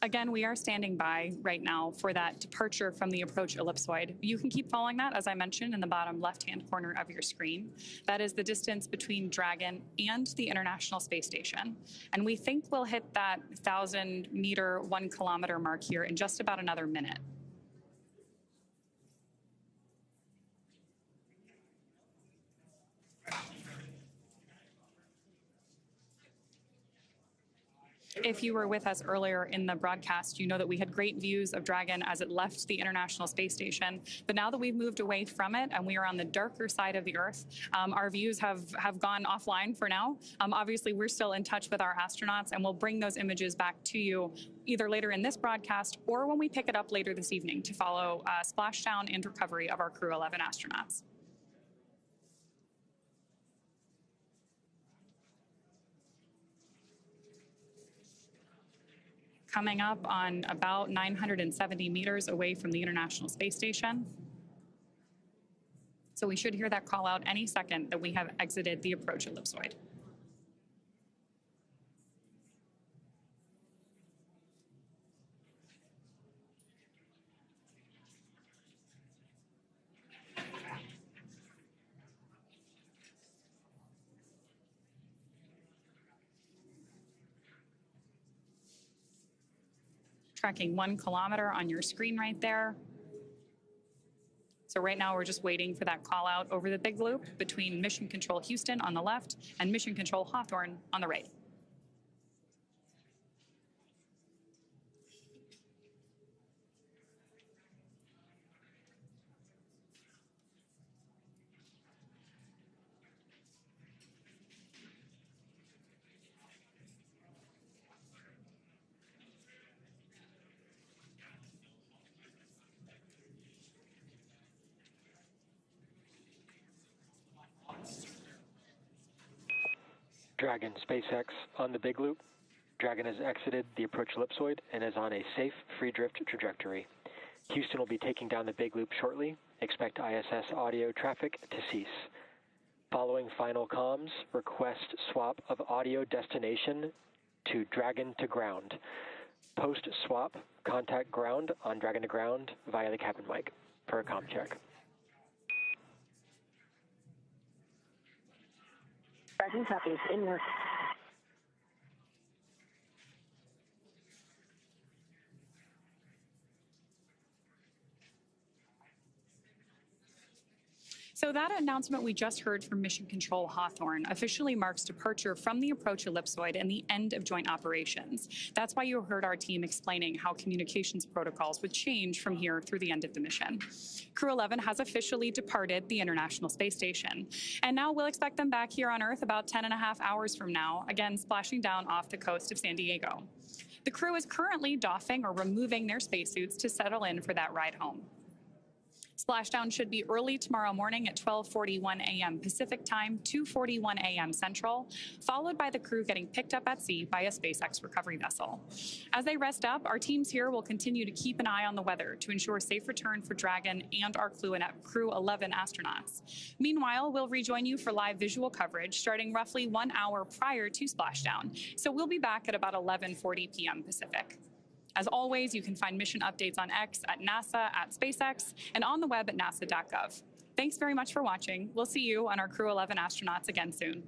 Again, we are standing by right now for that departure from the approach ellipsoid. You can keep following that, as I mentioned, in the bottom left-hand corner of your screen. That is the distance between Dragon and the International Space Station. And we think we'll hit that 1,000-meter, 1-kilometer mark here in just about another minute. If you were with us earlier in the broadcast, you know that we had great views of Dragon as it left the International Space Station. But now that we've moved away from it and we are on the darker side of the Earth, our views have gone offline for now. Obviously, we're still in touch with our astronauts, and we'll bring those images back to you either later in this broadcast or when we pick it up later this evening to follow splashdown and recovery of our Crew-11 astronauts. Coming up on about 970 meters away from the International Space Station. So we should hear that call out any second that we have exited the approach ellipsoid. Tracking 1 kilometer on your screen right there. So right now we're just waiting for that call out over the big loop between Mission Control Houston on the left and Mission Control Hawthorne on the right. Dragon SpaceX on the big loop. Dragon has exited the approach ellipsoid and is on a safe free drift trajectory. Houston will be taking down the big loop shortly. Expect ISS audio traffic to cease. Following final comms, request swap of audio destination to Dragon to ground. Post swap, contact ground on Dragon to ground via the cabin mic for a comm check. Dragon copies, in work. So that announcement we just heard from Mission Control Hawthorne officially marks departure from the approach ellipsoid and the end of joint operations. That's why you heard our team explaining how communications protocols would change from here through the end of the mission. Crew-11 has officially departed the International Space Station, and now we'll expect them back here on Earth about 10.5 hours from now, again splashing down off the coast of San Diego. The crew is currently doffing or removing their spacesuits to settle in for that ride home. Splashdown should be early tomorrow morning at 12:41 a.m. Pacific Time, 2:41 a.m. Central, followed by the crew getting picked up at sea by a SpaceX recovery vessel. As they rest up, our teams here will continue to keep an eye on the weather to ensure safe return for Dragon and our Crew-11 astronauts. Meanwhile, we'll rejoin you for live visual coverage starting roughly 1 hour prior to splashdown, so we'll be back at about 11:40 p.m. Pacific. As always, you can find mission updates on X at NASA, at SpaceX, and on the web at nasa.gov. Thanks very much for watching. We'll see you on our Crew-11 astronauts again soon.